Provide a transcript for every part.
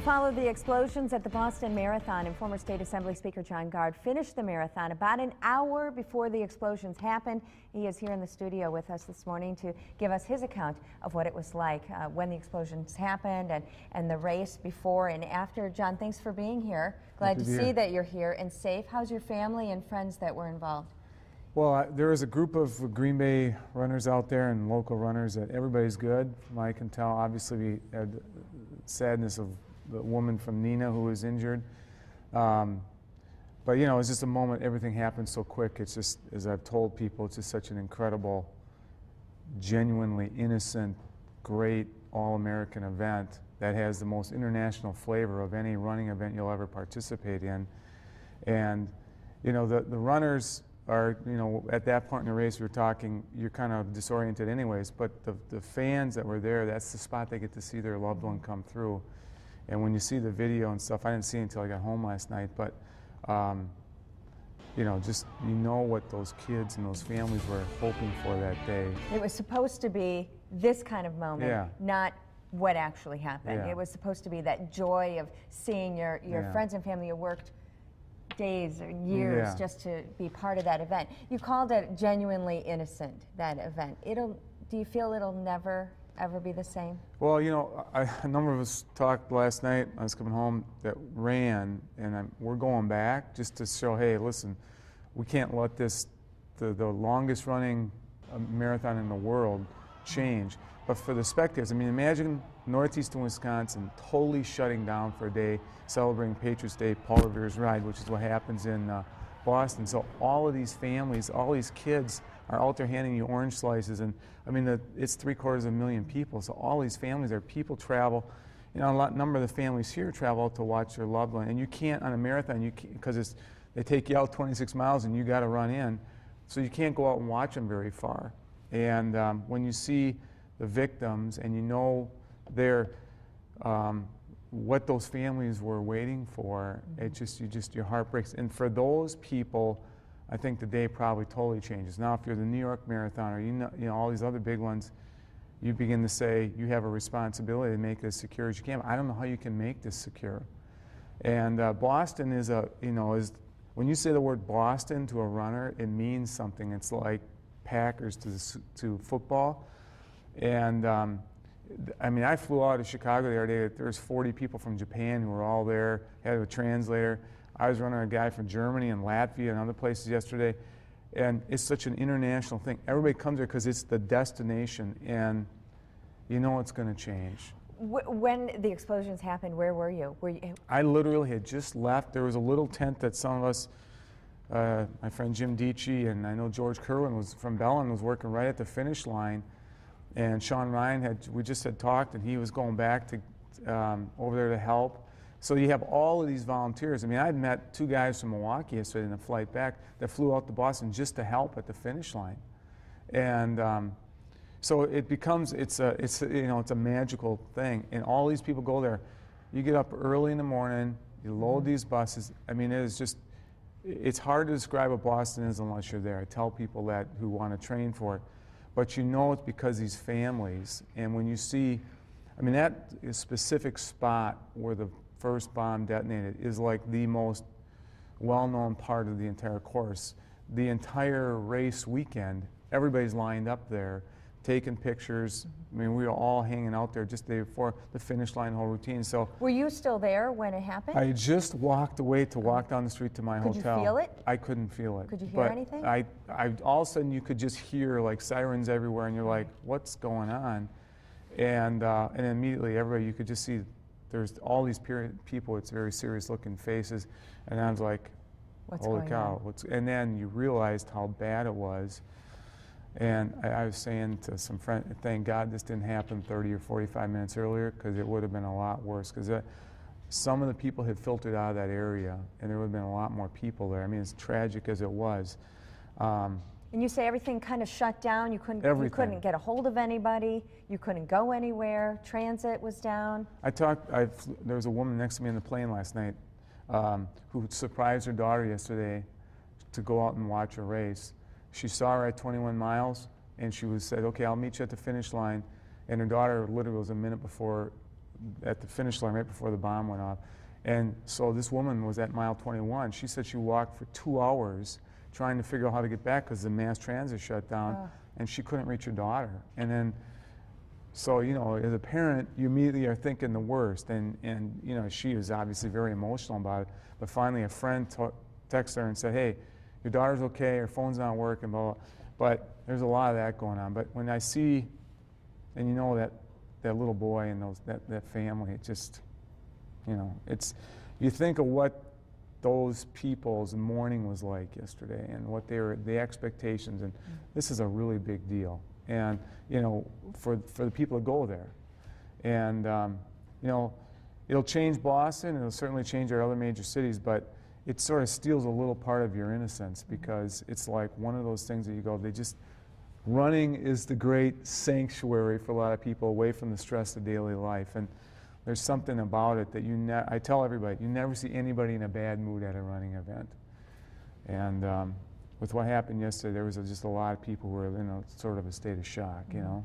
To follow the explosions at the Boston Marathon, and former State Assembly Speaker Gard finished the marathon about an hour before the explosions happened. He is here in the studio with us this morning to give us his account of what it was like when the explosions happened and the race before and after. John, thanks for being here. Glad to see that you're here and safe. How's your family and friends that were involved? Well, there is a group of Green Bay runners out there and local runners that everybody's good. From what I can tell, obviously we had the sadness of the woman from Nina who was injured. But you know, it's just a moment, everything happened so quick. It's just, as I've told people, it's just such an incredible, genuinely innocent, great all-American event that has the most international flavor of any running event you'll ever participate in. And you know, the runners are, you know, at that point in the race we were talking, you're kind of disoriented anyways, but the fans that were there, that's the spot they get to see their loved one come through. And when you see the video and stuff, I didn't see it until I got home last night, but you know, just, you know what those kids and those families were hoping for that day. It was supposed to be this kind of moment, not what actually happened. It was supposed to be that joy of seeing your friends and family you worked days or years just to be part of that event. You called it genuinely innocent, that event. Do you feel it'll never ever be the same? Well, you know, a number of us talked last night, I was coming home, that ran, and we're going back just to show, hey, listen, we can't let this, the longest running marathon in the world, change. But for the spectators, I mean, imagine northeastern Wisconsin totally shutting down for a day, celebrating Patriots Day, Paul Revere's ride, which is what happens in Boston. So all of these families, all these kids are out there handing you orange slices, and I mean, it's 750,000 people, so all these families, people travel, you know, a number of the families here travel out to watch their loved one, and you can't, on a marathon, because they take you out 26 miles and you got to run in, so you can't go out and watch them very far. And when you see the victims and you know what those families were waiting for, your heart breaks. And for those people, I think the day probably totally changes. Now, if you're the New York Marathon or you know all these other big ones, you begin to say you have a responsibility to make this secure as you can. I don't know how you can make this secure. And Boston is when you say the word Boston to a runner, it means something. It's like Packers to football. And I mean, I flew out of Chicago the other day. There was 40 people from Japan who were all there, had a translator. I was running a guy from Germany and Latvia and other places yesterday, and it's such an international thing. Everybody comes there because it's the destination, and you know it's going to change. When the explosions happened, where were you? I literally had just left. There was a little tent that some of us, my friend Jim Dietschy, and I know George Kerwin was from Bellin, was working right at the finish line, and Sean Ryan we just had talked, and he was going back to over there to help. So you have all of these volunteers. I mean, I'd met two guys from Milwaukee yesterday in the flight back that flew out to Boston just to help at the finish line, and so it becomes it's a magical thing. And all these people go there. You get up early in the morning. You load these buses. I mean, it's hard to describe what Boston is unless you're there. I tell people that who want to train for it, but you know it's because these families. And when you see, I mean, that specific spot where the first bomb detonated is like the most well-known part of the entire course. The entire race weekend, everybody's lined up there, taking pictures. I mean, we were all hanging out there just the day before the finish line, whole routine. So, were you still there when it happened? I just walked away to walk down the street to my hotel. Could you feel it? I couldn't feel it. Could you hear anything? I all of a sudden you could just hear like sirens everywhere, and you're like, what's going on? And immediately everybody, you could just see there's all these people with very serious looking faces, and I was like, holy cow. And then you realized how bad it was. And I was saying to some friends, thank God this didn't happen 30 or 45 minutes earlier, because it would have been a lot worse, because some of the people had filtered out of that area, and there would have been a lot more people there. I mean, as tragic as it was. And you say everything kind of shut down. You couldn't get a hold of anybody. You couldn't go anywhere. Transit was down. There was a woman next to me on the plane last night who surprised her daughter yesterday to go out and watch a race. She saw her at 21 miles, and she said, okay, I'll meet you at the finish line. And her daughter literally was a minute before at the finish line right before the bomb went off. And so this woman was at mile 21. She said she walked for 2 hours trying to figure out how to get back because the mass transit shut down, and she couldn't reach her daughter. And then, so, you know, as a parent, you immediately are thinking the worst. And you know, she was obviously very emotional about it. But finally, a friend texted her and said, hey, your daughter's okay, her phone's not working, blah, blah. But there's a lot of that going on. But when I see, and you know, that little boy and that family, it just, you know, it's, you think of what those people's mourning was like yesterday and what the expectations, and this is a really big deal. And, you know, for the people to go there. And, you know, it'll change Boston, it'll certainly change our other major cities, but it sort of steals a little part of your innocence, because it's like one of those things that you go, running is the great sanctuary for a lot of people away from the stress of daily life. And there's something about it that I tell everybody, you never see anybody in a bad mood at a running event. And with what happened yesterday, there was just a lot of people who were in a sort of a state of shock, you know.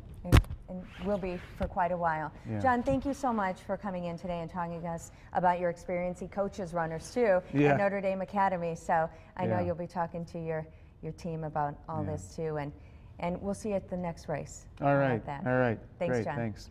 And will be for quite a while. Yeah. John, thank you so much for coming in today and talking to us about your experience. He coaches runners too at Notre Dame Academy, so I know you'll be talking to your team about all this too. And we'll see you at the next race. All right. Thanks, Great. John. Thanks.